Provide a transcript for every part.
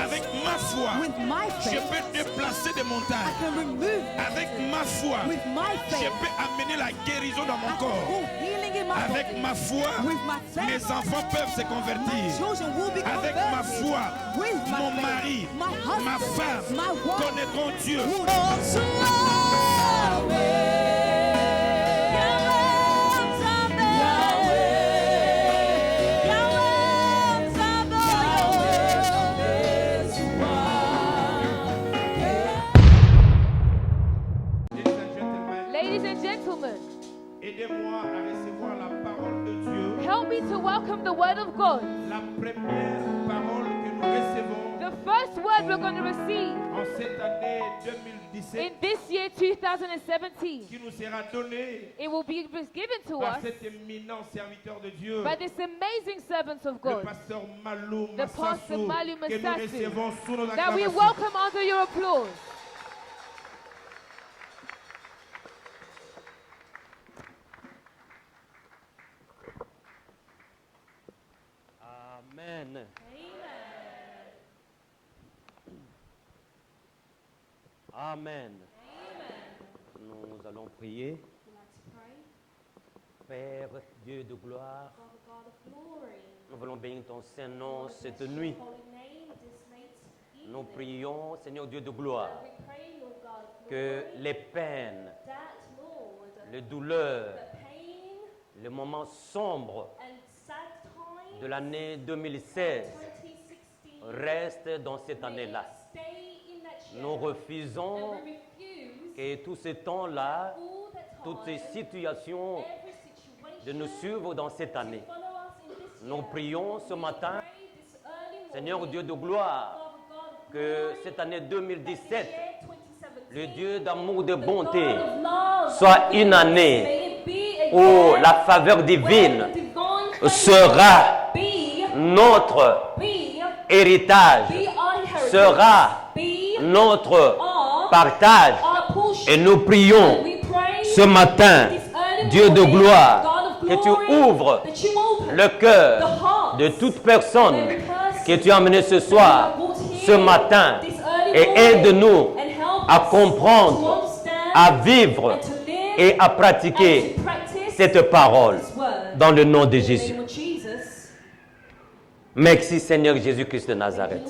Avec ma foi, with my je faith, peux déplacer des I montagnes. can remove Avec ma foi, with my je faith, peux amener la guérison dans I mon can corps. call healing in my Avec body. ma foi, With my mes faith, enfants peuvent se my convertir. children will be Avec ma converted. foi, With my mon faith, mari, my husband, ma femme my wife, connaîtront Dieu. will also Yahweh. Ladies and gentlemen, Aidez-moi à recevoir la parole de Dieu. help me to welcome the word of God. La première parole que nous recevons The first word we're going to receive en cette année 2017 in this year 2017, qui nous sera donnée it will be given to par us cet éminent serviteur de Dieu, by this amazing servants of le God, pasteur Malou the pastor Massassou, Malou que nous Massassou, recevons sous nos that we acclamations. welcome under your applause. Amen. Amen. Nous allons prier. Père Dieu de gloire, nous voulons bénir ton Saint-Nom cette nuit. Nous prions, Seigneur Dieu de gloire, que les peines, les douleurs, les moments sombres de l'année 2016 restent dans cette année-là. Nous refusons que tous ces temps-là, toutes ces situations de nous suivre dans cette année. Nous prions ce matin, Seigneur Dieu de gloire, que cette année 2017, le Dieu d'amour, de bonté, soit une année où la faveur divine sera notre héritage, sera notre partage. Et nous prions ce matin, Dieu de gloire, que tu ouvres le cœur de toute personne que tu as amené ce soir, ce matin, et aide-nous à comprendre, à vivre et à pratiquer cette parole dans le nom de Jésus. Merci Seigneur Jésus-Christ de Nazareth.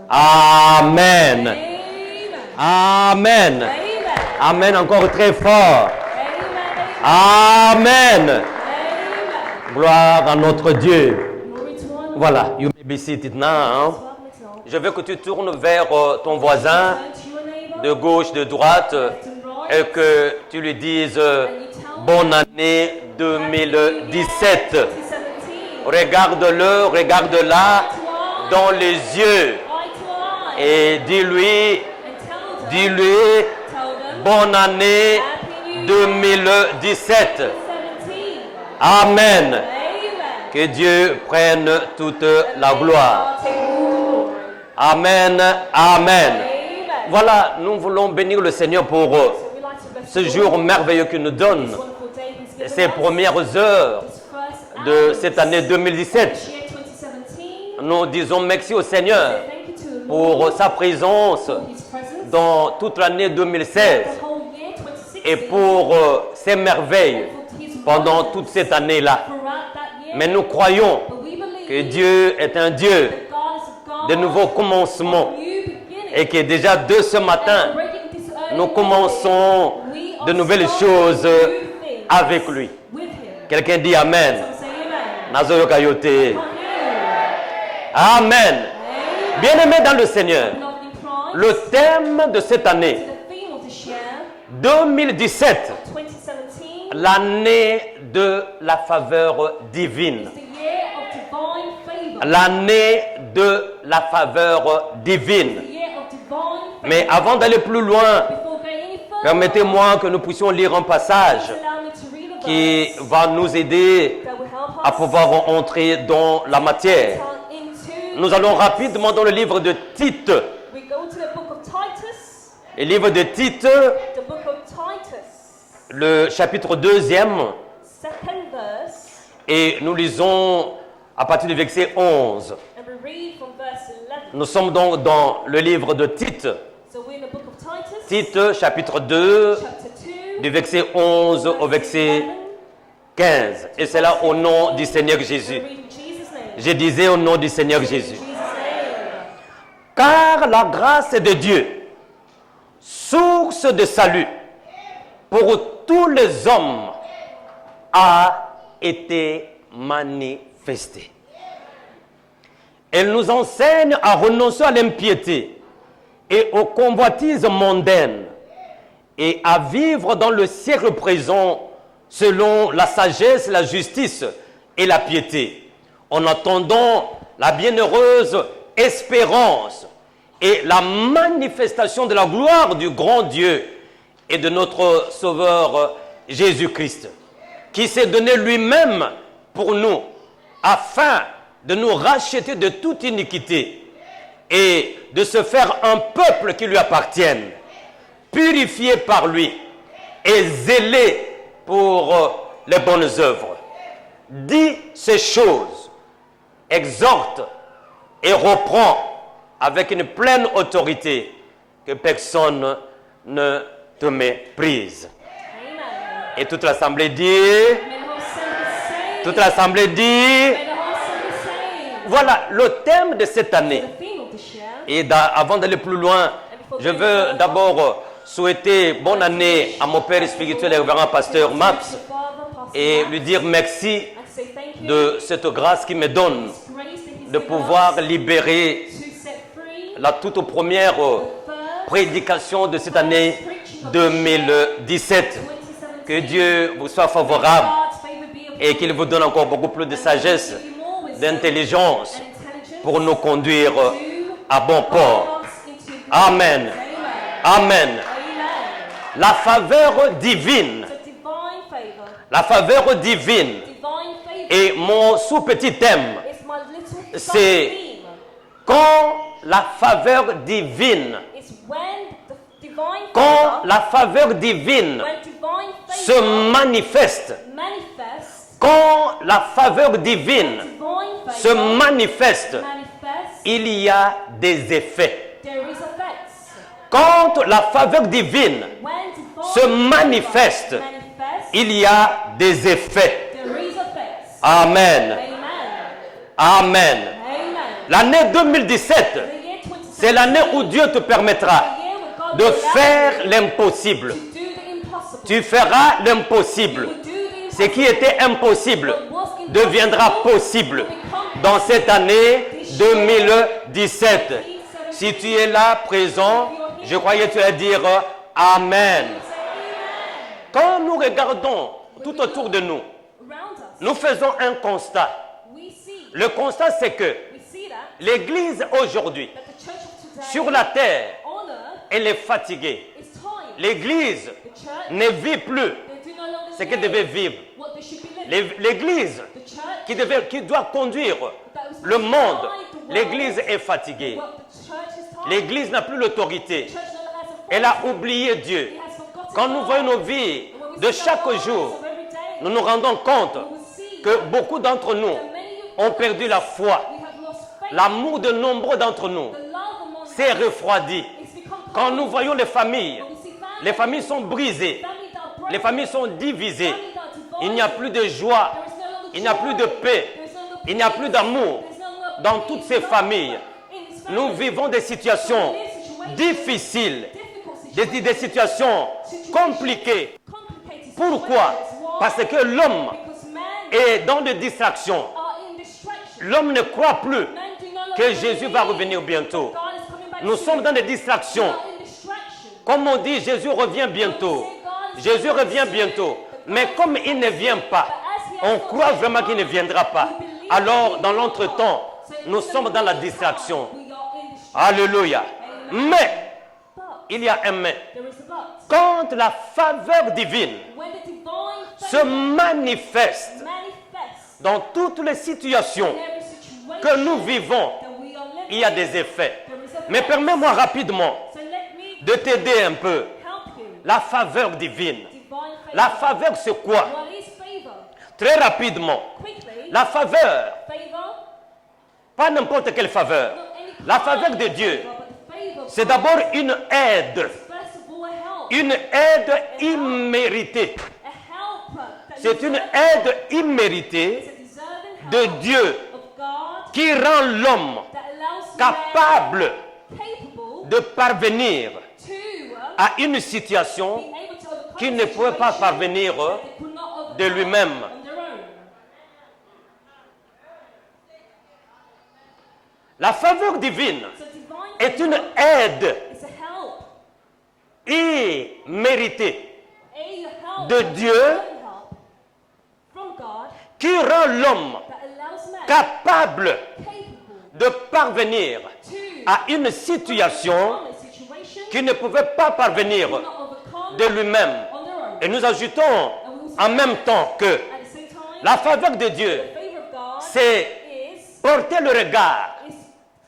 Amen. Amen. Amen encore très fort. Amen. Gloire à notre Dieu. Voilà, you may be seated now. Je veux que tu tournes vers ton voisin de gauche, de droite et que tu lui dises bonne année 2017. Regarde-le, regarde-la dans les yeux et dis-lui bonne année 2017. Amen. Que Dieu prenne toute la gloire. Amen. Amen. Voilà, nous voulons bénir le Seigneur pour ce jour merveilleux qu'il nous donne, ces premières heures de cette année 2017. Nous disons merci au Seigneur pour sa présence dans toute l'année 2016 et pour ses merveilles pendant toute cette année-là. Mais nous croyons que Dieu est un Dieu de nouveaux commencements et que déjà de ce matin, nous commençons de nouvelles choses avec lui. Quelqu'un dit Amen. Nazoyo Kayote. Amen. Bien-aimés dans le Seigneur, le thème de cette année 2017, l'année de la faveur divine. L'année de la faveur divine. Mais avant d'aller plus loin, permettez-moi que nous puissions lire un passage qui va nous aider à pouvoir entrer dans la matière. Nous allons rapidement dans le livre de Tite. Le livre de Tite, le chapitre 2e, et nous lisons à partir du verset 11. Nous sommes donc dans le livre de Tite, So we're in the book of Titus, Tite chapitre 2, chapter 2, du verset 11 au verset 15. Et c'est là au nom du Seigneur Jésus. we're reading Jesus' name. Je disais au nom du Seigneur Jésus. Jesus' name. Car la grâce de Dieu, source de salut pour tous les hommes, a été manifestée. Elle nous enseigne à renoncer à l'impiété et aux convoitises mondaines et à vivre dans le siècle présent selon la sagesse, la justice et la piété, en attendant la bienheureuse espérance et la manifestation de la gloire du grand Dieu et de notre Sauveur Jésus-Christ, qui s'est donné lui-même pour nous, afin de nous racheter de toute iniquité et de se faire un peuple qui lui appartienne, purifié par lui et zélé pour les bonnes œuvres. Dis ces choses, exhorte et reprend avec une pleine autorité, que personne ne te méprise. Amen. Et toute l'assemblée dit, May the whole assembly say. toute l'assemblée dit, May the whole assembly say. voilà le thème de cette année. The theme of this year. Et avant d'aller plus loin, je veux d'abord souhaiter bonne année à mon père spirituel et révérend pasteur Maps The Father, Pastor et Matt, lui dire merci and say thank you de cette grâce qu'il me donne for His grace that He's de given pouvoir us libérer to set free la toute première first prédication de cette année 2017. 2017. Que Dieu vous soit favorable God's favor be upon et qu'il vous donne encore beaucoup plus de you, sagesse, give you more wisdom d'intelligence and intelligence pour nous conduire to à bon port. guide us into good Amen. ways. Amen. Amen. La faveur divine, So divine favor. la faveur divine Divine favor et mon sous-petit thème, is my little c'est theme. quand la faveur divine, It's when the divine quand favor, la faveur divine when divine se favor manifeste, manifests, quand la faveur divine divine se favor manifeste, manifests, il y a des effets. there is effects. Quand la faveur divine When divine se manifeste, favor manifests, il y a des effets. there is effects. Amen. Amen. Amen. Amen. L'année 2017, The year 2017, c'est l'année où Dieu te permettra the year when God de will allow faire you l'impossible. to do the impossible. Tu feras You l'impossible. will do the Ce qui était impossible What was impossible deviendra possible will become dans cette année 2017. Si tu es là présent, je croyais que tu allais dire Amen. Quand nous regardons tout autour de nous, around us. nous faisons un constat. We see Le constat, c'est que that l'Église aujourd'hui, the church of today sur la terre, on earth elle est fatiguée. is tired. L'Église The church, ne vit plus they do no longer ce qu'elle live devait vivre. what they should be living. L'Église The church qui doit conduire that was le monde, supposed to guide the world, l'Église est fatiguée. well, the church is tired. L'Église n'a plus l'autorité. The church no longer has authority. Elle a oublié Dieu. It has forgotten Quand nous God. voyons nos vies And when we de see chaque our lives jour, of every day, nous nous rendons compte we will see que beaucoup d'entre nous that many of ont perdu la foi. we have lost faith. L'amour de nombreux d'entre nous The love among s'est us refroidi. is become Quand cold. nous voyons les familles, When we see families, les familles sont brisées, families that are broken, les familles sont divisées. families that are divided, Il n'y a plus de joie, there is no longer il n'y a plus de joy, paix, there is no longer il n'y a peace, plus d'amour. there is no longer Dans peace, toutes ces love. familles, In these nous families, vivons des situations difficiles, des situations compliquées. complicated Pourquoi? situations. Why? Parce que l'homme Because men est dans des distractions. are in distraction. L'homme ne croit plus Men do no longer que Jésus va believe revenir bientôt. God is coming back Nous soon. sommes dans des We distractions. are in distraction. Comme on dit, Jésus revient bientôt. Jésus revient bientôt. Mais comme il ne vient pas, on croit vraiment qu'il ne viendra pas. Alors, dans l'entretemps, nous sommes dans la distraction. We are in distraction. Alléluia. Mais, But il y a un mais. there is a but. Quand la faveur divine When the divine se favor manifeste manifests dans toutes les situations in every situation que nous vivons, that we are living, il y a des effets. there is a Mais but. permets-moi rapidement So let me de t'aider un peu. help you. La faveur divine. Divine favor. La faveur, c'est quoi? What is favor? Très rapidement. Quickly. La faveur, Favor, pas n'importe quelle faveur. not any La faveur de Dieu, but the favor of c'est God d'abord une aide. is first of all a help. Une aide imméritée. A helper that C'est une deserves- aide imméritée is a deserving de help Dieu of God qui rend l'homme that allows capable man capable de parvenir to à une situation be able to overcome qu'il ne pouvait pas situations parvenir that they could not overcome de lui-même. on their own. La faveur divine So divine est une favor aide is a help, imméritée a help, de a Dieu help from God qui rend l'homme that allows man capable capable de parvenir to à une situation overcome a situation qu'il ne pouvait pas parvenir they could not overcome de lui-même. on their own. Et nous ajoutons en même temps que At the same time, la faveur de Dieu, the favor of God c'est is porter le regard.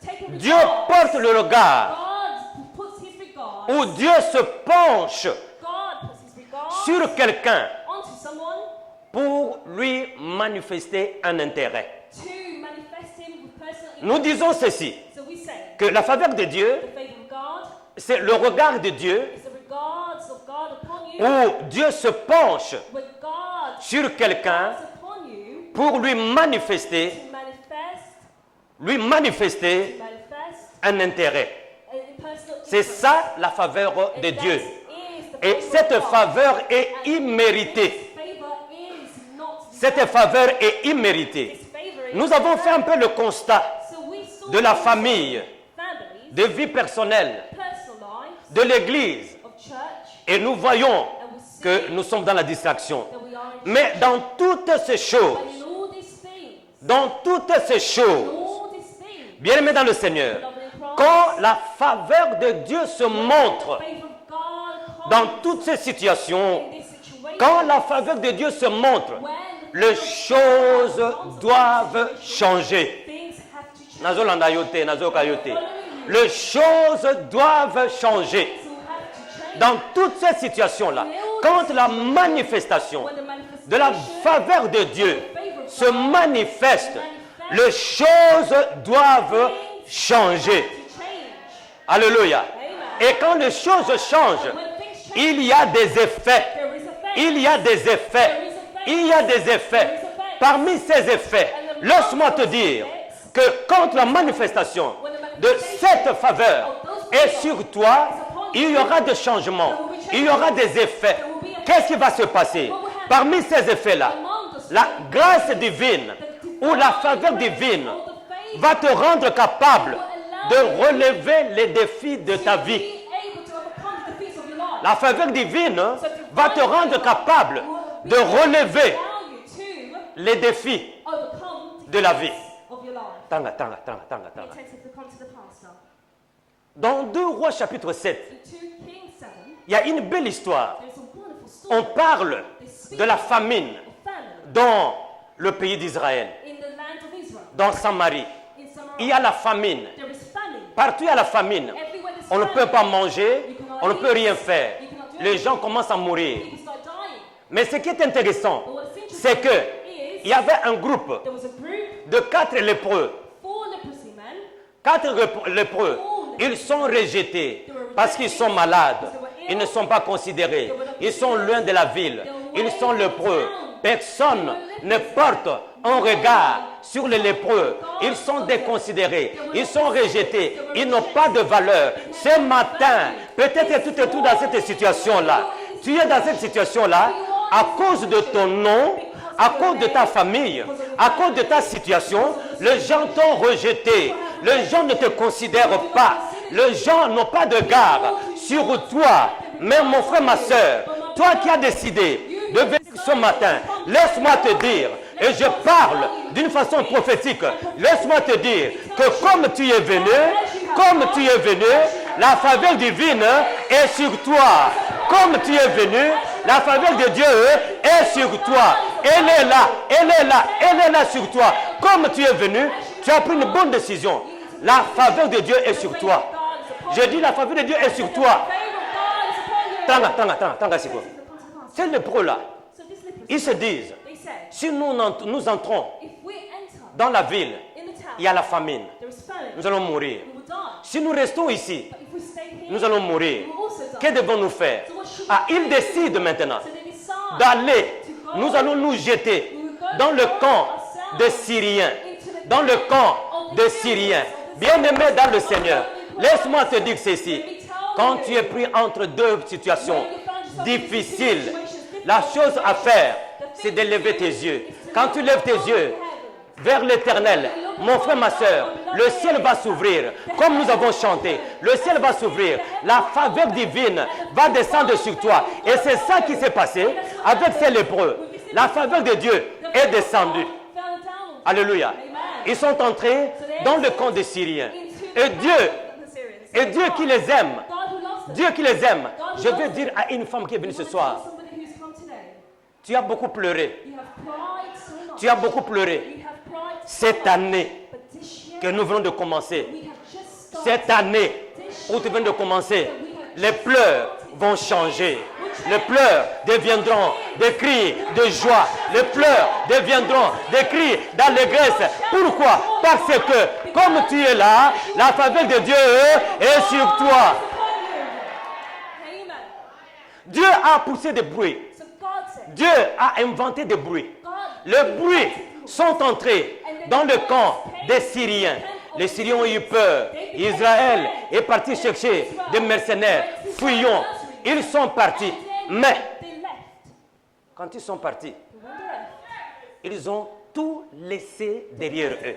taking Dieu regard. porte le regard God puts his regard. où Dieu se penche God puts his regard sur quelqu'un onto someone pour lui manifester un intérêt. to manifest him with personal Nous interest. disons ceci, So we say que la faveur de Dieu, the favor of God c'est le regard de Dieu is the regards of God upon you. où Dieu se penche When God sur quelqu'un is upon you pour lui manifester to manifest un intérêt. a personal C'est interest. ça la faveur de And Dieu. that is the Et favor cette of God. faveur est And imméritée. this favor is not Cette faveur est imméritée. This favor is Nous avons fait un peu le constat So we saw de la also famille, families, de vie personnelle, personal lives de l'Église. of church, Et nous voyons and we see que nous sommes dans la distraction. that we are in Mais church. dans toutes ces choses, And in all these things, dans toutes ces choses, all these things, bien aimés dans le Seigneur, beloved in Christ, quand la faveur de Dieu se montre the favor of God dans comes toutes ces situations, in this situation, quand la faveur de Dieu se montre, when the les favor of choses God comes doivent in this situation, changer. things have to change. Nazolanda yote, nazoka yote. Les choses doivent changer. Things will have to change. Dans toutes ces situations-là, quand la manifestation When the manifestation de la faveur de Dieu se manifeste, les choses doivent changer. to change. Alléluia. Et quand les choses changent, When things change, il y a des effets. there is effect. Il y a des effets. Il y a des effets. Parmi ces effets, laisse-moi te dire que quand la manifestation de cette faveur est sur toi, il y aura des changements. Il y aura des effets. Qu'est-ce qui va se passer? Parmi ces effets-là, la grâce divine ou la faveur divine va te rendre capable de relever les défis de ta vie. Be able to overcome the defeats of your life. La faveur divine va te rendre capable de relever Allow you to les défis overcome de la vie. of your life. Tanga, tanga, tanga, tanga, tanga. Attentive to come to the past now. Dans 2 Rois chapitre 7, In 2 Kings 7, il y a une belle histoire. there's a wonderful story. On parle de la famine of famine dans le pays d'Israël, in the land of Israel. dans Samarie. In Samaria, Il y a la famine. there is famine. Partout il y a la famine. Everywhere there's On ne famine. peut pas manger, on ne peut rien faire. Les gens commencent à mourir. People start dying. Mais ce qui est intéressant, But what's interesting c'est que is il y avait un groupe there was a group, de 4 lépreux. 4 leprosy men. 4 lépreux, ils sont rejetés parce qu'ils sont malades. Ils ne sont pas considérés. Ils sont loin de la ville. Ils sont lépreux. Personne ne porte un regard sur les lépreux. Ils sont déconsidérés. Ils sont rejetés. Ils n'ont pas de valeur. Ce matin, peut-être que tu te trouves dans cette situation-là. Tu es dans cette situation-là à cause de ton nom, à cause de ta famille, à cause de ta situation. Les gens t'ont rejeté. Les gens ne te considèrent pas. Les gens n'ont pas de garde sur toi. Mais mon frère, ma soeur, toi qui as décidé de venir ce matin, laisse-moi te dire, et je parle d'une façon prophétique, laisse-moi te dire que comme tu es venu, la faveur divine est sur toi. Comme tu es venu, la faveur de Dieu est sur toi. Elle est là, elle est là, elle est là sur toi. Comme tu es venu, tu as pris une bonne décision. La faveur de Dieu est sur toi. Je dis la faveur de Dieu est sur toi. Tanga, c'est quoi? Ces lépreux-là, So this leprosy, ils se disent, they said, si nous entrons if we enter dans la ville, in the town, il y a la famine. there is famine, Nous allons mourir. we will die. Si nous restons ici, But if we stay here, nous allons mourir. we will also die. Que devons-nous faire? So what should Ah, we ils do? décident maintenant So they decide d'aller. to go. Nous allons nous jeter We will go dans le camp ourselves des Syriens. into the Dans le camp of the des Syrians, Syriens. of the Bien-aimé dans le Syrians, Seigneur, of the Syrians. laisse-moi te dire ceci. Let me tell Quand you, tu es pris entre deux situations when you find yourself in difficiles, situations la difficult, chose à faire, the c'est thing d'élever to tes do yeux. is to Quand tu look lèves tes up yeux to heaven. vers l'éternel, mon frère, ma soeur, le ciel va s'ouvrir. Comme nous avons chanté, le ciel va s'ouvrir. La faveur divine va descendre sur toi. Et c'est ça qui s'est passé avec ces lépreux. La faveur de Dieu est descendue. Alléluia. Ils sont entrés dans le camp des Syriens. Et Dieu qui les aime, Dieu qui les aime, je veux dire à une femme qui est venue ce soir, tu as beaucoup pleuré. Tu as beaucoup pleuré. Cette année que nous venons de commencer, cette année où tu viens de commencer, les pleurs vont changer. Les pleurs deviendront des cris de joie. Les pleurs deviendront des cris d'allégresse. Pourquoi? Parce que comme tu es là, la faveur de Dieu est sur toi. Dieu a poussé des bruits. Dieu a inventé des bruits. Les bruits sont entrés dans le camp des Syriens. Les Syriens ont eu peur. Israël est parti chercher des mercenaires. Fuyons. Ils sont partis. Mais, quand ils sont partis, ils ont tout laissé derrière eux.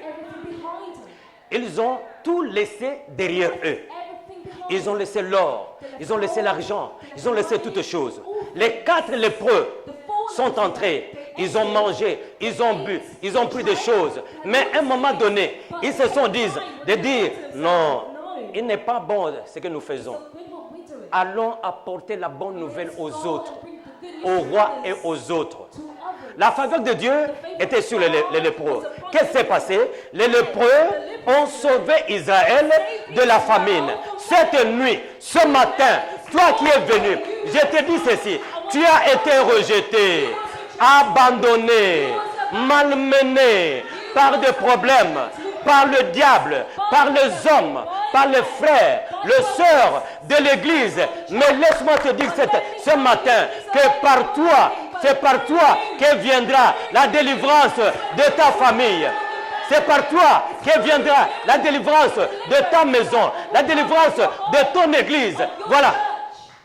Ils ont tout laissé derrière eux. Ils ont laissé l'or, ils ont laissé l'argent, ils ont laissé toutes choses. Les 4 lépreux sont entrés, ils ont mangé, ils ont bu, ils ont pris des choses. Mais à un moment donné, ils se sont dit, non, il n'est pas bon ce que nous faisons. Allons apporter la bonne nouvelle aux autres, aux rois et aux autres. La faveur de Dieu était sur les lépreux. Qu'est-ce qui s'est passé? Les lépreux ont sauvé Israël de la famine. Cette nuit, ce matin, toi qui es venu, je te dis ceci, tu as été rejeté, abandonné, malmené par des problèmes, par le diable, par les hommes, par les frères, les sœurs de l'église. Mais laisse-moi te dire ce matin que par toi, c'est par toi que viendra la délivrance de ta famille. C'est par toi que viendra la délivrance de ta maison, la délivrance de ton église. Voilà.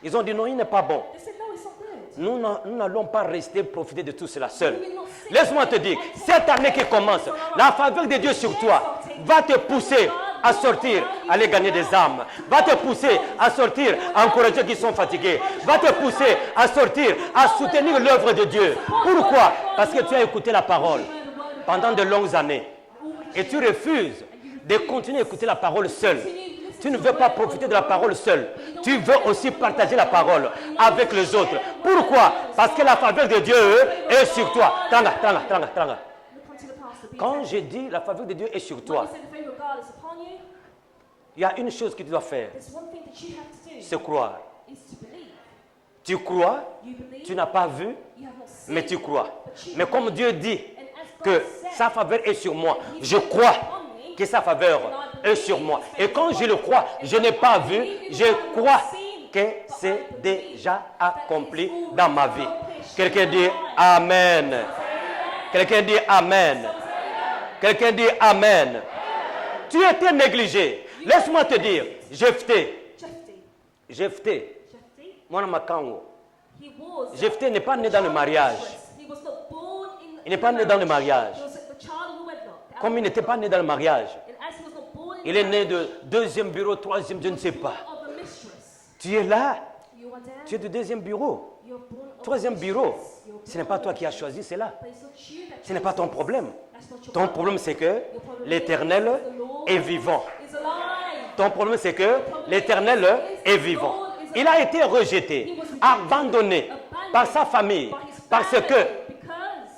Ils ont dit non, il n'est pas bon. Nous n'allons pas rester profiter de tout cela seul. Laisse-moi te dire, cette année qui commence, la faveur de Dieu sur toi va te pousser à sortir, aller gagner des âmes, va te pousser à sortir, à encourager ceux qui sont fatigués, va te pousser à sortir, à soutenir l'œuvre de Dieu. Pourquoi? Parce que tu as écouté la parole pendant de longues années et tu refuses de continuer à écouter la parole seul. Tu ne veux pas profiter de la parole seul. Tu veux aussi partager la parole avec les autres. Pourquoi? Parce que la faveur de Dieu est sur toi. Tranga. Quand je dis la faveur de Dieu est sur toi, il y a une chose que tu dois faire, c'est croire. Tu crois, tu n'as pas vu, mais tu crois. Mais comme Dieu dit que sa faveur est sur moi, je crois que sa faveur est sur moi. Et quand je le crois, je n'ai pas vu, je crois que c'est déjà accompli dans ma vie. Quelqu'un dit Amen. Quelqu'un dit Amen. Quelqu'un dit Amen. Tu étais négligé. Laisse-moi te dire, Jephthé, moi ma kango. Jephthé n'est pas né dans le mariage. Il n'est pas né dans le mariage. Comme il n'était pas né dans le mariage, il est né de 2e bureau, 3e, je ne sais pas. Tu es là, tu es du 2e bureau, 3e bureau. Ce n'est pas toi qui as choisi cela. Ce n'est pas ton problème. Ton problème, c'est que l'Éternel est vivant. Ton problème, c'est que l'Éternel est vivant. Il a été rejeté, abandonné par sa famille, parce que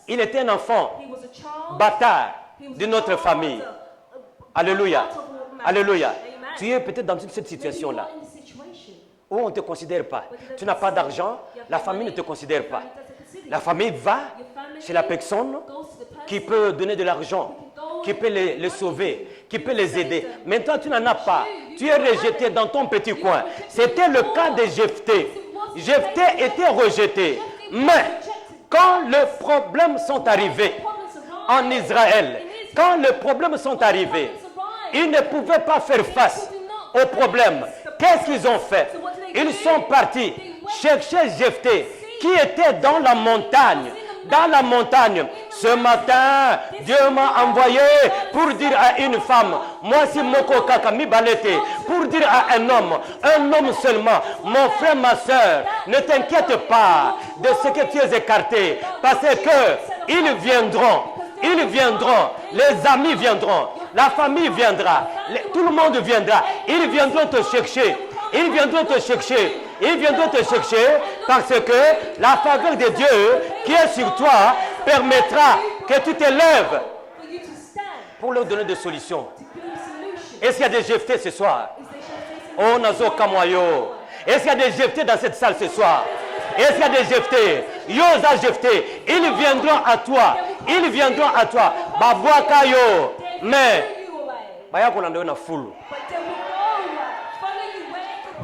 il était un enfant bâtard de notre famille. Alléluia. Alléluia. Tu es peut-être dans cette situation-là où on ne te considère pas. Tu n'as pas d'argent, la famille ne te considère pas. La famille va chez la personne qui peut donner de l'argent, qui peut les sauver, qui peut les aider. Mais toi, tu n'en as pas. Tu es rejeté dans ton petit coin. C'était le cas de Jephthé. Jephthé était rejeté. Mais quand les problèmes sont arrivés en Israël, quand les problèmes sont arrivés, ils ne pouvaient pas faire face aux problèmes. Qu'est-ce qu'ils ont fait? Ils sont partis chercher Jephthé qui était dans la montagne. Dans la montagne. Ce matin, Dieu m'a envoyé pour dire à une femme, moi si Moko Kakami Balete, pour dire à un homme seulement, mon frère, ma soeur, ne t'inquiète pas de ce que tu es écarté, parce que ils viendront, les amis viendront, la famille viendra, tout le monde viendra, ils viendront te chercher, ils viendront te chercher. Ils viendront te chercher parce que la faveur de Dieu qui est sur toi permettra que tu te lèves pour leur donner des solutions. Est-ce qu'il y a des Jephthé ce soir? Oh, Nazo Kamoyo. Est-ce qu'il y a des Jephthé dans cette salle ce soir? Est-ce qu'il y a des Jephthé? Yosa Jephthé. Ils viendront à toi. Ils viendront à toi. Babwakayo. Mais, Baya Kolando na full.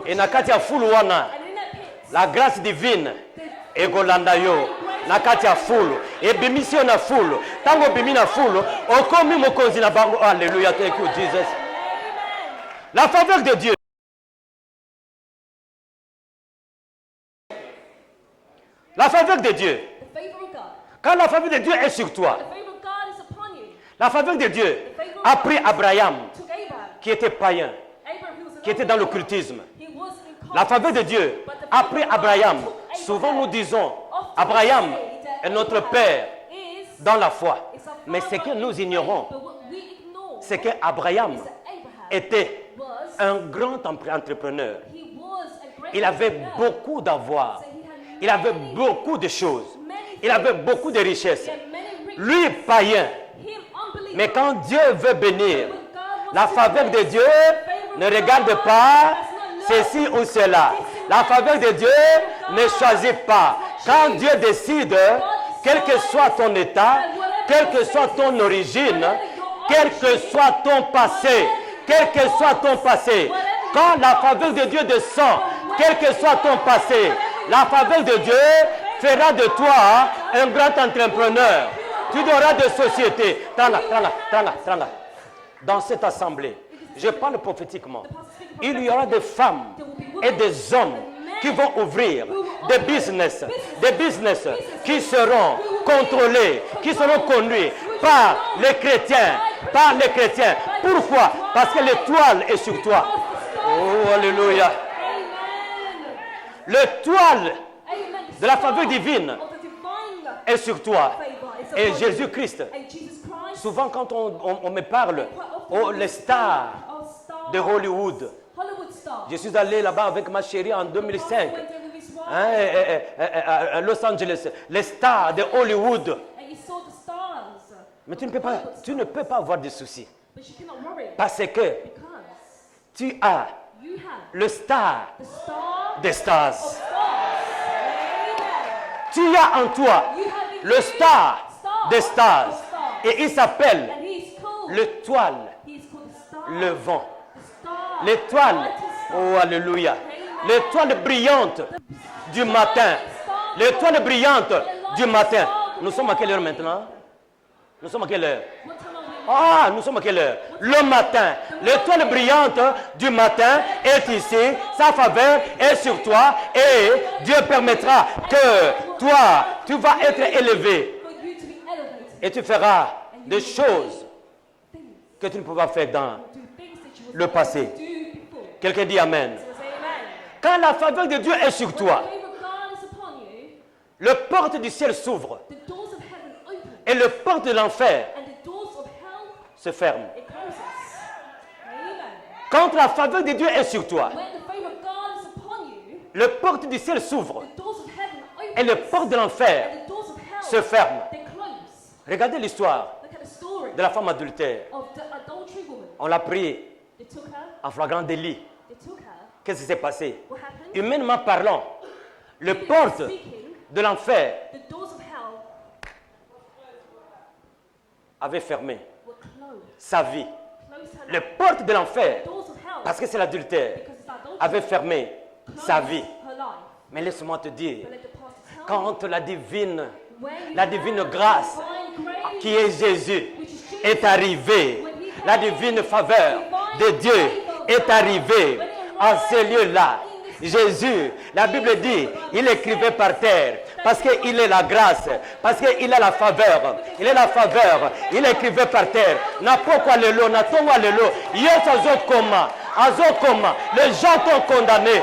Et nakati ya fulu wana la grâce divine egolanda yo nakati ya fulu et bimisio na fulu tango bimi na fulu okomi mokonzi na bango. Alléluia, thank you Jesus. La faveur de Dieu, la faveur de Dieu, quand la faveur de Dieu est sur toi, la faveur de Dieu a pris Abraham qui était païen, qui était dans l'occultisme. La faveur de Dieu a pris Abraham. Souvent nous disons, Abraham est notre père dans la foi. Mais ce que nous ignorons, c'est qu'Abraham était un grand entrepreneur. Il avait beaucoup d'avoir. Il avait beaucoup de choses. Il avait beaucoup de richesses. Lui, païen. Mais quand Dieu veut bénir, la faveur de Dieu ne regarde pas ceci ou cela. La faveur de Dieu ne choisit pas. Quand Dieu décide, quel que soit ton état, quelle que soit ton origine, quel que soit ton passé, quand la faveur de Dieu descend, quel que soit ton passé, la faveur de Dieu fera de toi un grand entrepreneur. Tu auras de sociétés. Dans cette assemblée, je parle prophétiquement. Il y aura des femmes et des hommes qui vont ouvrir des business qui seront contrôlés, qui seront conduits par les chrétiens. Pourquoi? Parce que l'étoile est sur toi. Oh, alléluia. L'étoile de la faveur divine est sur toi. Et Jésus-Christ, souvent quand on me parle, les stars de Hollywood. Je suis allé là-bas avec ma chérie en 2005, à Los Angeles, les stars de Hollywood. Mais tu ne peux pas avoir de soucis. Parce que tu as le star des stars. Tu as en toi le star des stars. Et il s'appelle l'étoile, le vent. L'étoile, oh alléluia, l'étoile brillante du matin. L'étoile brillante du matin. Nous sommes à quelle heure maintenant? Nous sommes à quelle heure? Ah, nous sommes à quelle heure? Le matin. L'étoile brillante du matin est ici. Sa faveur est sur toi. Et Dieu permettra que toi, tu vas être élevé. Et tu feras des choses que tu ne pouvais pas faire dans le passé. Quelqu'un dit Amen. Quand la faveur de Dieu est sur toi, le porte du ciel s'ouvre et le porte de l'enfer se ferme. Quand la faveur de Dieu est sur toi, le porte du ciel s'ouvre et le porte de l'enfer se ferme. Regardez l'histoire de la femme adultère. On l'a pris en flagrant délit. Qu'est-ce qui s'est passé? Humainement parlant, le porte de l'enfer avait fermé sa vie. Le porte de l'enfer parce que c'est l'adultère, because it's adultery, avait fermé sa vie. her life. Mais laisse-moi te dire, But let the pastor tell quand la divine when grâce divine grace, qui est Jésus which is Jesus, est arrivée, la divine faveur de Dieu est arrivée en ces lieux-là. Jésus, la Bible dit, il écrivait par terre parce qu'il est la grâce, parce qu'il a la faveur. Il est la faveur. Il écrivait par terre. Na pourquoi le lot, na tonga le lot. Yes, azokoma. Les gens t'ont condamné.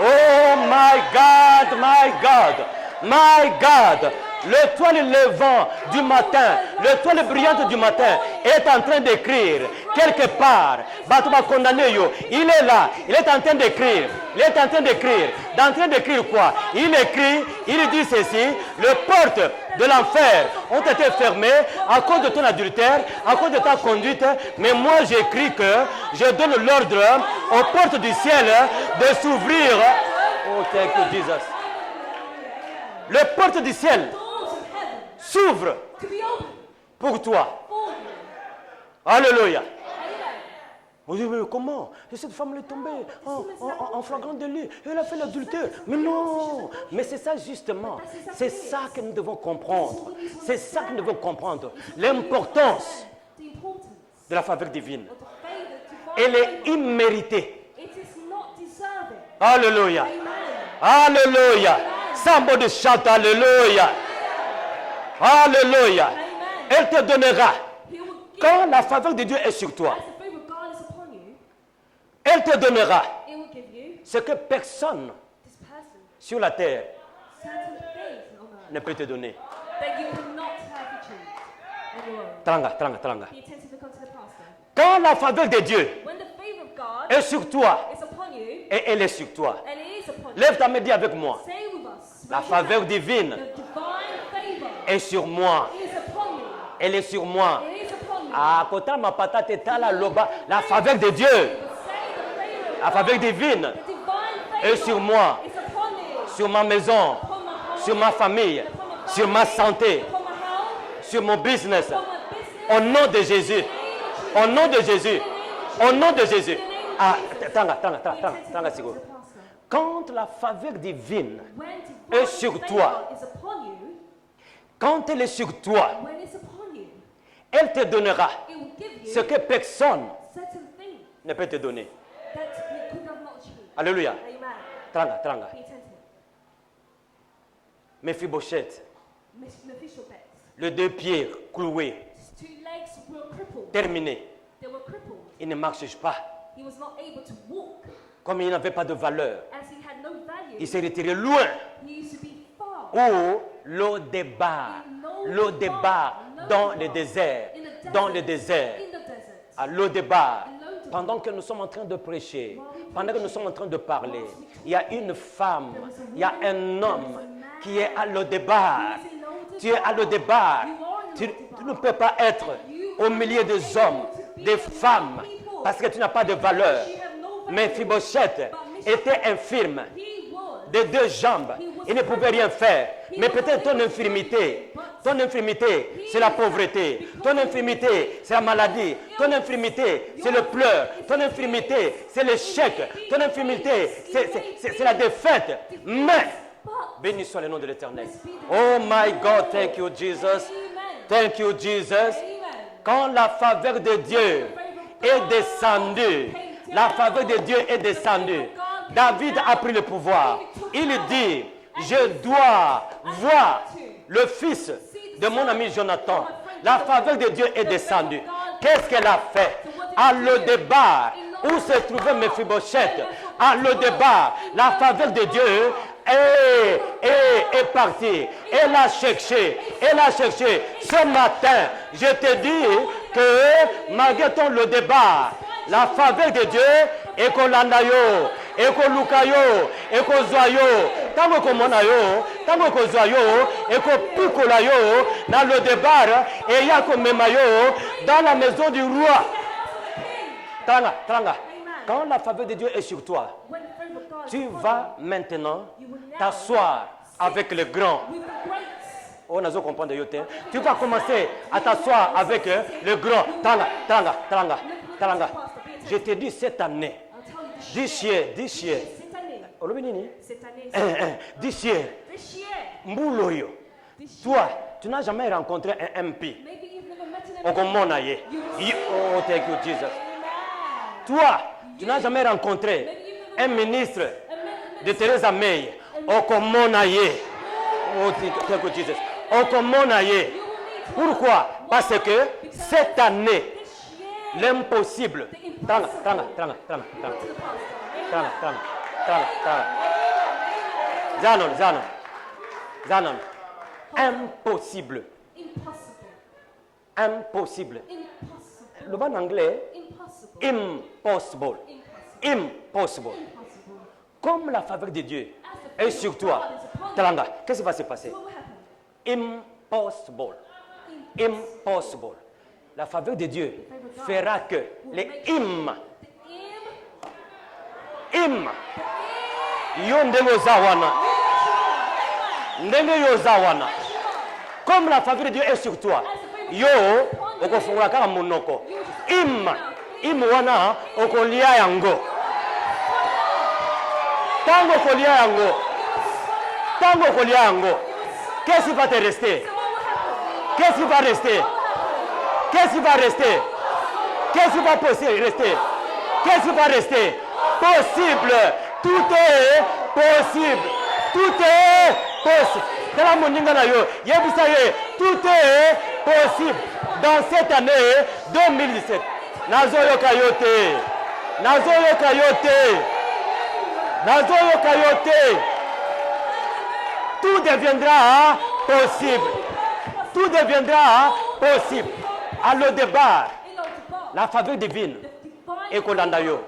Oh my God, my God, my God. L'étoile levant du matin, l'étoile brillante du matin est en train d'écrire quelque part. Batouba condamné yo. Il est là, il est en train d'écrire. Il est en train d'écrire. En train d'écrire quoi? Il écrit, il dit ceci, les portes de l'enfer ont été fermées à cause de ton adultère, à cause de ta conduite. Mais moi j'écris que je donne l'ordre aux portes du ciel de s'ouvrir. Oh, thank you, Jesus. Les portes du ciel s'ouvrent to be open pour toi. for you. Alléluia. Amen. On dit, mais comment? Et cette femme elle est tombée en flagrant délit. Elle a fait l'adultère. Mais non. Mais c'est ça justement. C'est ça que nous devons comprendre. C'est ça que nous devons comprendre. L'importance The importance de la faveur divine. of the favor, divine Elle est favor. imméritée. It is not deserving. Alléluia. Amen. Alléluia. Somebody shout Alléluia. Alléluia. Amen. Elle te donnera. He will give Quand la faveur de Dieu est sur toi, as the favor of God is upon you. elle te donnera It will give you ce que personne this person sur la terre certain things on earth ne peut te donner. that you will not have to choose on your own. Tranga, tranga, tranga. Be attentive to the pastor. Quand la faveur de Dieu When the favor of God est sur toi is upon you, et elle est sur toi, and it is upon you, lève ta main, dis avec moi. say with us. La raise your faveur hand. divine The divine favor est sur moi. is upon you. Elle est sur moi. It is upon you. Ah, kota ma patate etala loba. La faveur de Dieu, Say the favor la of faveur God. divine The divine est favor sur moi, is upon you. sur ma maison, Upon my home, sur ma famille, upon my sur ma santé, upon my health, sur mon business. upon my business. Au nom de Jésus. Au nom de Jésus. Au nom de Jésus. Ah, tranga, tranga, tranga, tranga, tranga, sigo. Quand la faveur divine When est divine sur favor toi, is upon you, quand elle est sur toi, when it's upon you, elle te donnera it will give you ce que personne certain things ne peut te donner. that you could have not achieved. Alléluia. Amen. Tranga, tranga. Be attentive. Mephibosheth, Mephibosheth, les deux pieds cloués, his two legs were crippled. terminés. They were crippled. Il ne marche pas. He was not able to walk Comme il n'avait pas de valeur, as he had no value. il s'est retiré loin He used to be far. où l'eau débarre. L'eau débarre dans le désert. Dans le désert. In the desert. À l'eau débarre. Pendant que nous sommes en train de prêcher, pendant que nous sommes en train de parler, il y a une femme, il y a un homme qui est à l'eau débarre. Tu es à l'eau débarre. Tu ne peux pas être au milieu des hommes, des femmes, parce que tu n'as pas de valeur. Mais Mephibosheth était infirme He was. des deux jambes. Il ne pouvait rien faire. Mais peut-être ton infirmité, c'est la pauvreté. Ton infirmité, c'est la maladie. Ton infirmité, c'est le pleur. Ton infirmité, c'est l'échec. Ton infirmité, c'est la défaite. Mais, béni soit le nom de l'Éternel. Oh my God, thank you Jesus. Amen. Thank you Jesus. Amen. Quand la faveur de Dieu est descendue, la faveur de Dieu est descendue. David a pris le pouvoir. Il dit, je dois voir le fils de mon ami Jonathan. La faveur de Dieu est descendue. Qu'est-ce qu'elle a fait? À Lo-débar, où se trouvait Mephibosheth, à Lo-débar, la faveur de Dieu est partie. Elle a cherché. Ce matin, je te dis que malgré ton Lo-débar, la faveur de Dieu est qu'on landa yo, et qu'on luka yo, et qu'on zoa yo, tango qu'on mona yo, tango qu'on zoa yo, et qu'on picola yo, dans le débar, et ya qu'on mema yo, dans la maison du roi. Tranga, tranga. Quand la faveur de Dieu est sur toi, When the favor of God is tu upon vas maintenant t'asseoir avec le grand. you, with the great. Oh, nous allons comprendre yo te. Tu vas commencer à t'asseoir avec le grand. Tranga, tranga, tranga, tranga. Pastor, be Je te dis cette année, I'll tell you this year, this year. cette année, Olobi nini? cette année, This year. this year, Mbuloyo. this Toi, tu n'as jamais rencontré un MP. maybe you've never met an Okomona ye. Oh, thank you, Jesus. Amen. Toi, tu n'as jamais rencontré un ministre de Theresa May. Okomona ye. Oh, thank you, Jesus. Okomona ye. Pourquoi? Parce que cette année, This year, l'impossible. Tranga. Zanon. Impossible. impossible, Impossible. impossible, Le mot en anglais, impossible, impossible. Impossible. Comme la faveur de Dieu est sur toi. Talanga, qu'est-ce qui va se passer? What will happen? Impossible. Impossible. La faveur de Dieu fera que les hymnes, yo ndenge oza wana. Ndenge yo oza wana. Comme la faveur de Dieu est sur toi, yo okofungola kaka monoko. Hymne wana okolia yango. Tango kolia yango. Tango kolia yango. Qu'est-ce qui va te rester? Qu'est-ce qui va rester? Qu'est-ce qui va rester? Qu'est-ce qui va rester? Qu'est-ce qui va rester? Possible. Tout est possible. Tout est possible. Dans la moninga na yo, yebisa ye, tout est possible. Dans cette année 2017. Nazoyo kayote. Nazoyo kayote. Nazoyo kayote. Tout deviendra possible. Tout deviendra possible. À le départ, la faveur divine est kolanda yo.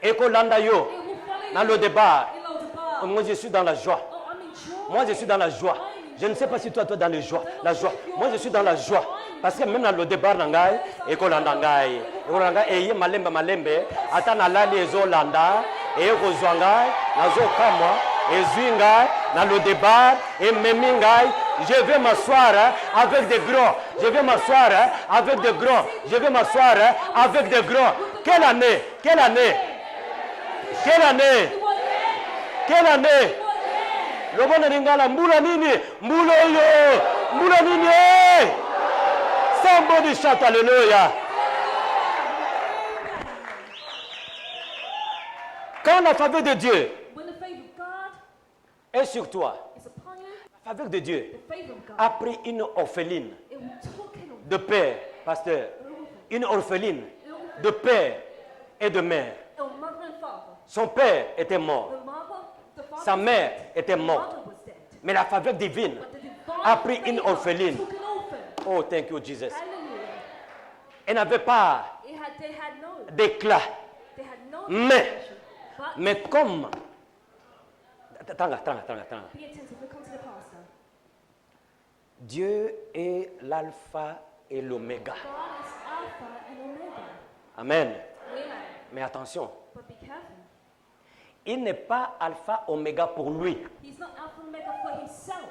Et kolanda yo. Dans le départ, moi je suis dans la joie. Moi je suis dans la joie. Je ne sais pas si toi dans la joie. La joie. Moi je suis dans la joie. Parce que même dans le départ nangai, et kolanda ngai. Et kolanda eye malembe. Atana lali ezolanda. Et kozwangai. Nazo kamwa. Et zwingai. Dans le départ. Et memingai. Je vais m'asseoir avec des grands. Je vais m'asseoir avec des grands. Je vais m'asseoir avec des grands. Quelle année? Quelle année? Quelle année? Quelle année? Le bon Ningala, Mbula Nini, Mbula yo, Mbula Nini. Somebody shout hallelujah. Quand la faveur de Dieu When the favor of God est sur toi, is upon you, la faveur de Dieu the favor of God, a pris une orpheline it will talk in de père, pasteur, une orpheline de père et de mère. a mother and father. Son père était mort, The mother, the father, sa mère était the morte, mother was dead. mais la faveur divine But the divine a pris une favor orpheline. took an orphan. Oh, thank you, Jesus. Hallelujah. Elle n'avait pas They had no, d'éclat, they had no mais, education. But mais comme, Tanga. be attentive. We come to the pastor. Dieu est l'alpha et l'oméga. God is Alpha and Omega. Amen. Amen. Mais attention, But be careful. il n'est pas alpha oméga pour lui. He's not Alpha and Omega for himself.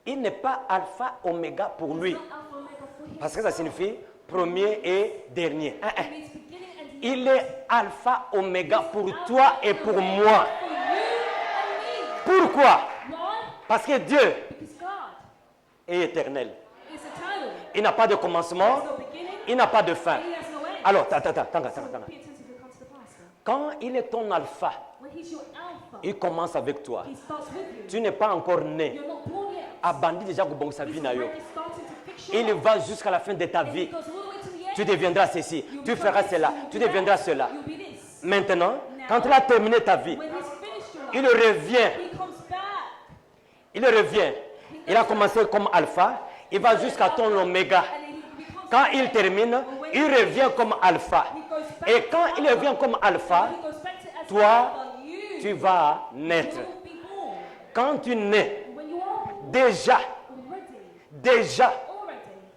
Il n'est pas alpha oméga pour lui. He's not Alpha and Omega for himself. Parce que ça signifie premier et dernier. It means beginning and the end. Il est alpha oméga pour toi et pour moi. For you and me. Pourquoi? Why? Parce que Dieu Because God est éternel. is eternal. Il n'a pas de commencement, There's no beginning. il n'a pas de fin. He has no end. Alors, Tanga. So be attentive. We come to the pastor. Quand il est ton alpha, When he's your Alpha, il commence avec toi. he starts with you. Tu n'es pas encore né. You're not born yet. Abandi déjà sa vie He's na yo. already starting to fix your Il life. va jusqu'à la fin de ta And he vie. goes all the way to the end. Tu deviendras ceci, You'll tu become feras this, cela, you'll tu be that, deviendras cela. you'll be this. Maintenant, quand il a terminé ta vie, When he's finished your il life, revient. he comes back. Il revient. Il a commencé comme alpha, il va jusqu'à ton oméga. And then he becomes Quand il termine, il revient comme alpha. Et quand il revient comme alpha, he goes back to as toi, Alpha, you tu vas naître. will be born. Quand tu nais, When you are born, déjà, already,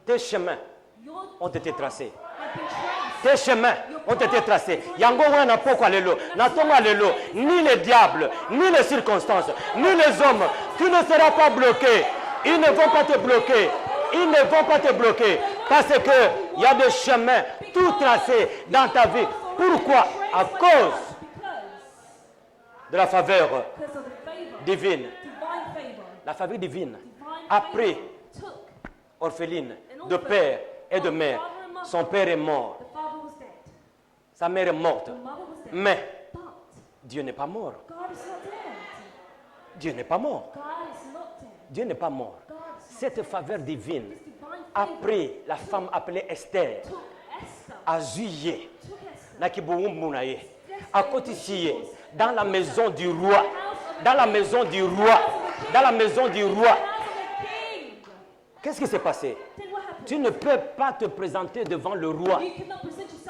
tes chemins your ont été tracés. have been traced. Tes chemins ont été tracés. Yango wana poko lelo, natonga lelo, ni le diable, ni les circonstances, ni les hommes, tu ne seras pas bloqué. Ils ne vont pas te bloquer. Ils ne vont pas te bloquer. Parce que Il y a des chemins tout tracés dans ta vie. Pourquoi? À cause de la faveur divine. La faveur divine a pris orpheline de père et de mère. Son père est mort. Sa mère est morte. Mais Dieu n'est pas mort. Dieu n'est pas mort. Dieu n'est pas mort. Cette faveur divine a pris la femme appelée Esther, à Juillet, à Cotissier, dans la maison du roi. Dans la maison du roi. Dans la maison du roi. Qu'est-ce qui s'est passé? Tu ne peux pas te présenter devant le roi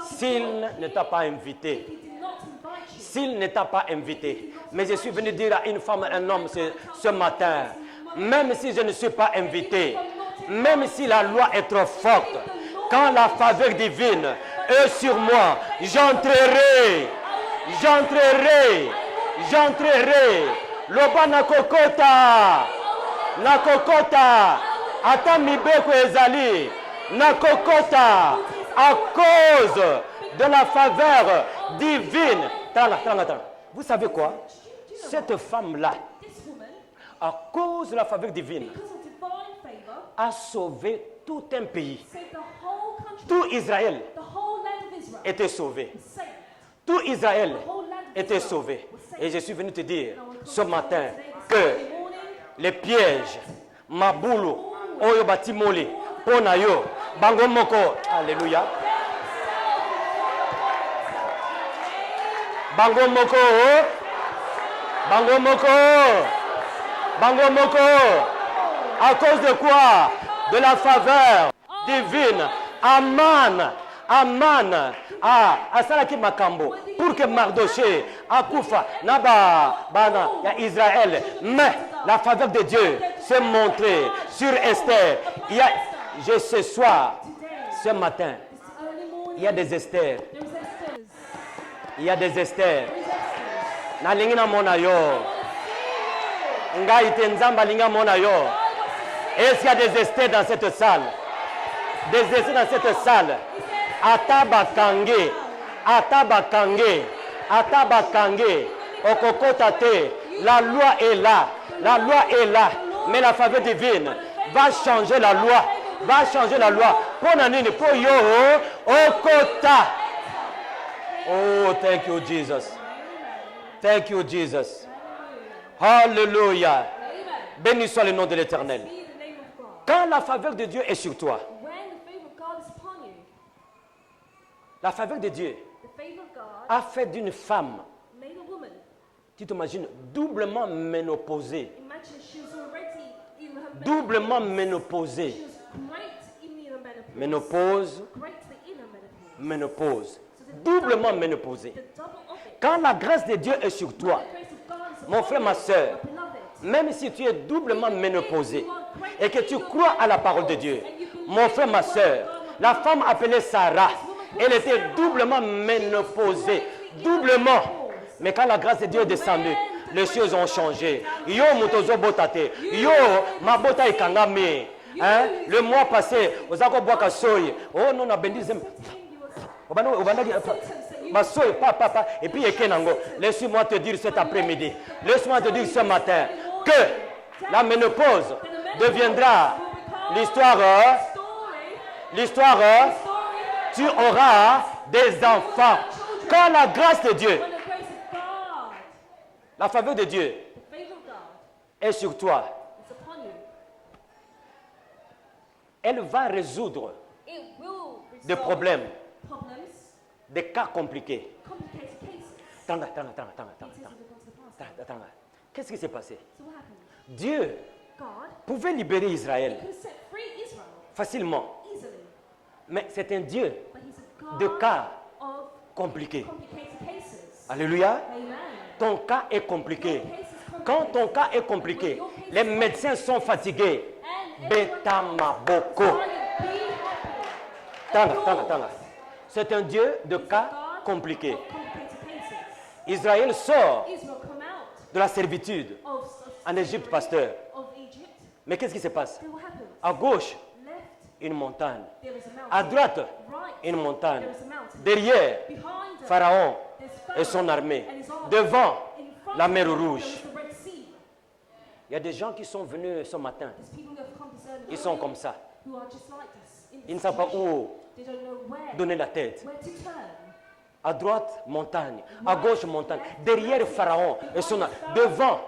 s'il ne t'a pas invité. S'il ne t'a pas invité. Mais je suis venu dire à une femme, à un homme ce matin, même si je ne suis pas invité, même si la loi est trop forte, quand la faveur divine est sur moi, j'entrerai. Loba nakokota. Ata mibeko ezali. Nakokota. À cause de la faveur divine. Vous savez quoi? Cette femme-là, à cause de la faveur divine, a sauvé tout un pays. Tout Israël était sauvé. Tout Israël était sauvé. Et je suis venu te dire ce matin que les pièges, Mabulu, Oyo Batimoli, Ponayo, Bangomoko, Alléluia. Bangomoko, à cause de quoi? De la faveur divine. Aman, Asalaki Makambo, pour que Mardoché, Akoufa, Naba, Bana, il y a Israël. Mais la faveur de Dieu s'est montrée sur Esther. Ce soir, ce matin, il y a des Esther. Il y a des Esther. Nalingina mona yo. Ngai tenzamba linga mona yo. Est-ce qu'il y a des Esther dans cette salle? Des Esther dans cette salle. Atabakange. Okokotate. La loi est là. Mais la faveur divine va changer la loi. Ponanini, po yo, okota. Oh, thank you, Jesus. Thank you, Jesus. Hallelujah. Béni soit le nom de l'Éternel. Quand la faveur de Dieu est sur toi, la faveur de Dieu a fait d'une femme, tu t'imagines, doublement ménopausée. Doublement ménopausée. Ménopause. Doublement ménopausée. Quand la grâce de Dieu est sur toi, mon frère, ma soeur, même si tu es doublement ménopausé et que tu crois à la parole de Dieu, mon frère, ma soeur, la femme appelée Sarah, elle était doublement ménopausée. Doublement. Mais quand la grâce de Dieu est descendue, les choses ont changé. Yo mutozo botate. Yo mabota ikangame. Hein? Le mois passé, ozako boaka soy. Oh non, na bendizem. Papa, et puis laisse-moi te dire cet après-midi, laisse-moi te dire ce matin que la ménopause deviendra l'histoire, tu auras des enfants. Quand la grâce de Dieu, la faveur de Dieu est sur toi, elle va résoudre des problèmes, des cas compliqués. Qu'est-ce qui s'est passé? Dieu pouvait libérer Israël facilement. Mais c'est un Dieu de cas compliqués. Alléluia. Ton cas est compliqué. Quand ton cas est compliqué, les médecins sont fatigués. Betamaboko. C'est un Dieu de cas compliqués. Israël sort de la servitude en Égypte, pasteur. Mais qu'est-ce qui se passe? À gauche, une montagne. there is a mountain. À droite, Right, une montagne. there is a mountain. Derrière, Behind her, Pharaon there's et son Pharaoh armée. and his army. Devant, In front la of mer them, Rouge. there is the Red Sea. Il y a des gens qui sont venus ce matin. There's people who have come this early Ils sont morning comme ça. who are just like this. In Ils ne this savent pas situation. où They don't know donner la tête. where to turn. À droite, montagne. À gauche, montagne. Derrière, Pharaon et son armée. Devant,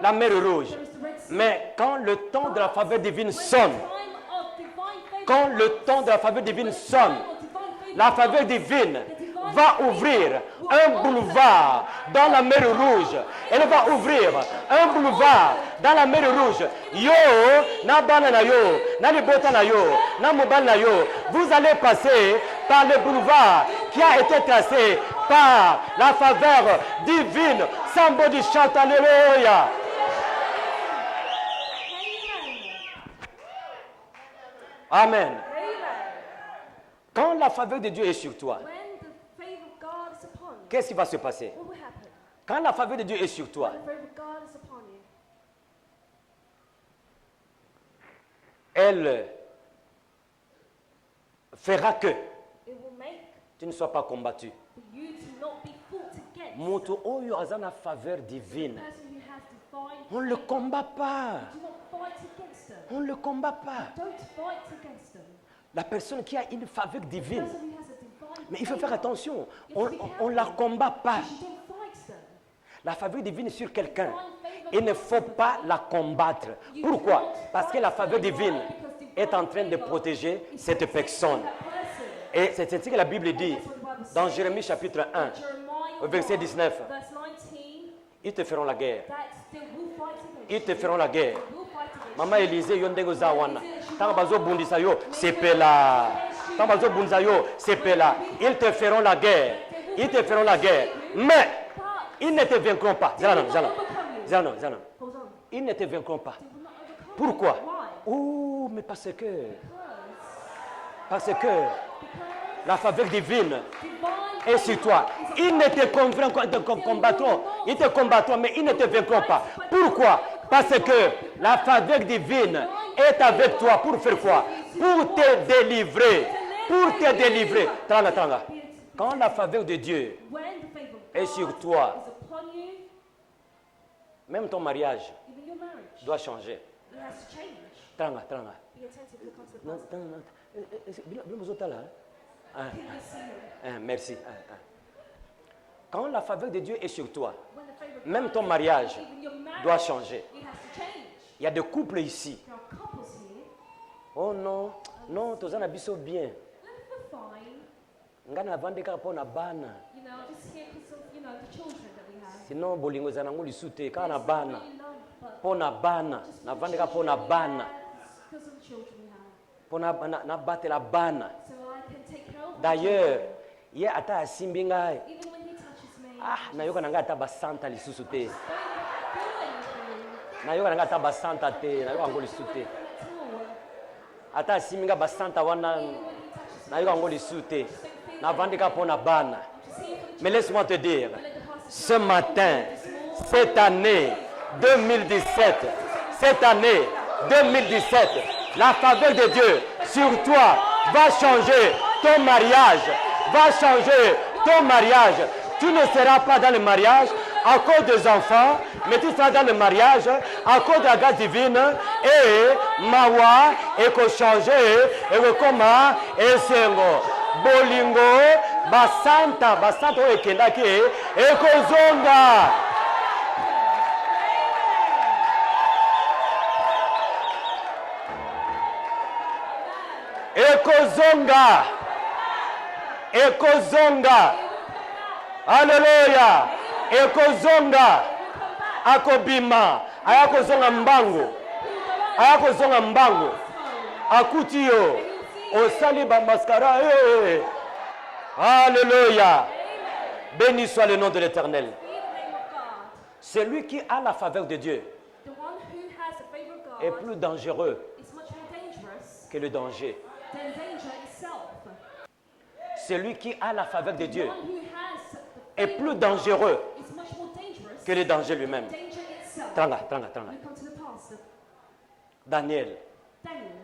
la mer Rouge. Mais quand le temps de la faveur divine sonne, quand le temps de la faveur divine sonne, la faveur divine va ouvrir un boulevard dans la mer Rouge. Elle va ouvrir un boulevard dans la mer Rouge. Yo, na bana na yo, na libota na yo, na mobile na yo. Vous allez passer par le boulevard qui a été tracé par la faveur divine. Somebody shout Alléluia. Amen. Quand la faveur de Dieu est sur toi, When the favor of God is upon you, qu'est-ce qui va se passer? what will happen? Quand la faveur de Dieu est sur toi, When the favor of God is upon you, elle fera que it will make tu ne sois pas combattu. for you to not be fought against. Moto oyo aza na faveur divine. The person who has divine, On ne le combat pas. do not fight against them. On ne le combat pas. Don't fight against them. La personne qui a une faveur The divine. person who has a divine Mais il faut faire favor, attention. On ne la combat pas. you don't fight them. La faveur divine sur quelqu'un. Il ne faut pas la combattre. Pourquoi? Parce que la faveur divine est en train de protéger cette personne. That person. Et c'est ce que la Bible dit dans Jérémie chapitre 1, Jeremiah au verset 19. verse 19, Ils te feront la guerre. that they will fight against Ils te feront la guerre. you. Will fight against Mama Élisée yo ndenge oza wana. Tant bazo bundisa yo sepela. Tant bazo bundisa yo sepela. Ils te feront la guerre. Ils te feront la guerre. Mais ils ne te vaincront pas. Zanon, zanon. Zanon, zanon. you. Hold on. Ils ne te vaincront pas. They will not overcome Pourquoi? you. Why? Oh, mais parce que Because la faveur divine divine est sur toi. Ils ne te combattront. Ils te combattront, mais ils ne te vaincront pas. Pourquoi? Parce que la faveur divine est avec toi pour faire quoi? Pour te délivrer. Pour te délivrer. Tranga, tranga. Quand la faveur de Dieu when the favor of est God sur toi, is upon you, même ton mariage even your marriage, doit changer. it has to change. Tranga, tranga. Be attentive, look unto the Non, past. non, non. Bila mozota là, hein? Can you see him? Merci. Quand la faveur de Dieu est sur toi, When the favor of même God ton is mariage upon you, even your marriage, doit changer. it has to change. Il y a des couples ici. There are couples here. Oh non, non, tozana biso bien. We're fine. Ngana avandeka pona bana. You know, just here because of, you know, the children that we have. Sinon bolingo za nango lisute kaka na bana. Really love, but Pona bana, navandeka pona bana. because of the children we have. Pona nabatela bana. So I can take care of the D'ailleurs, children. ye ata asimbi ngai. Even when he touches me, Ah, nayoka na ngai ata basanta lisusu te. don't feel anything Nayoka na ngai ata basanta te, nayoka yango lisu te. at all. Ata asimbi ngai basanta wana, Even when he touches me, nayoka yango lisu te. Navandeka pona bana. just here for the Mais laisse-moi te dire, let the pastors ce matin, cette année 2017, cette année 2017, la faveur de Dieu sur toi va changer ton mariage, va changer ton mariage. Tu ne seras pas dans le mariage à cause des enfants, mais tu seras dans le mariage à cause de la grâce divine et mawa et que changer et que comment et sengo. Bolingo, basanta oyo ekendaki ekozonga. Ekozonga. Ekozonga. Haleluya. Ekozonga. Akobima. Ayakozonga mbangu. Ayakozonga mbangu. Akuti yo. Osali ba mascara. Alléluia. Béni soit le nom de l'Éternel. Be the name of God. Celui qui a la faveur de Dieu The one who has the favor of est God plus dangereux is much more dangerous que le danger. than danger itself. Celui qui a la faveur de The Dieu one who has the est favor plus of God dangereux is much more dangerous que le danger lui-même. than danger itself. Tranga, tranga, tranga. We come to the past of Daniel, Daniel.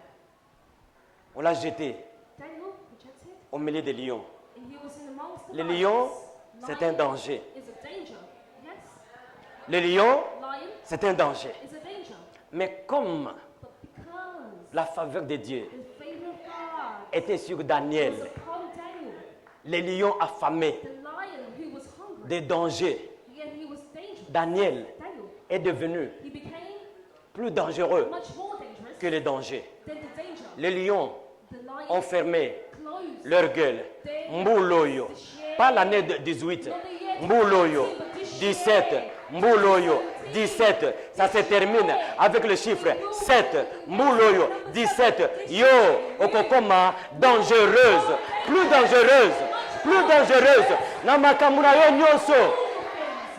On l'a jeté Daniel rejected, au milieu des lions. and he was in amongst the Les lions. lions, c'est un Lion danger. is a danger. Yes, Les lions, lion c'est un danger. is a danger. Mais comme But because la faveur de Dieu the favor of God était sur Daniel, was upon Daniel, les lions affamés the lion who was hungry, des dangers, yet he was dangerous. Daniel Daniel, est devenu he became plus dangereux much more dangerous que les dangers. than the danger. Les lions The lion ont fermé closed leur gueule. Mbouloyo. Pas l'année de 18. Mbouloyo. 17. Mbouloyo. 17. Ça se termine avec le chiffre 7. Mbouloyo. 17. Yo. Okokoma. Dangereuse. Plus dangereuse. Plus dangereuse. Namakamura yo nyoso.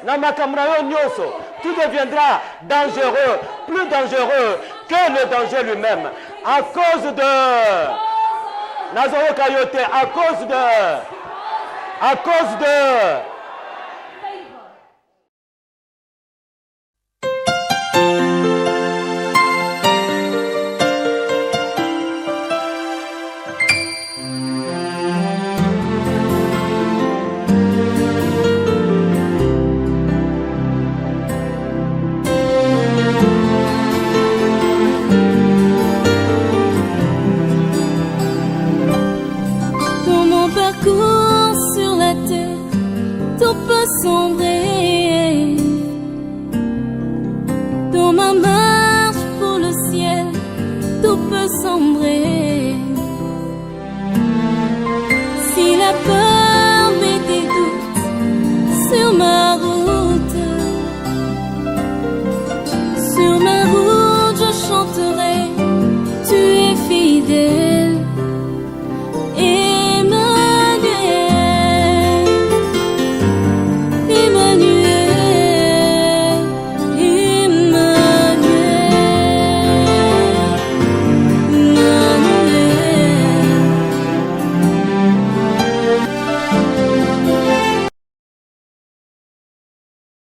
Namakamura yo nyoso. Tout deviendra dangereux. Plus dangereux que le danger lui-même. À cause de... Nazoro Kayote, à cause de favor. Dans mon parcours sur la terre, tout peut sombrer. Dans ma marche pour le ciel, tout peut sombrer.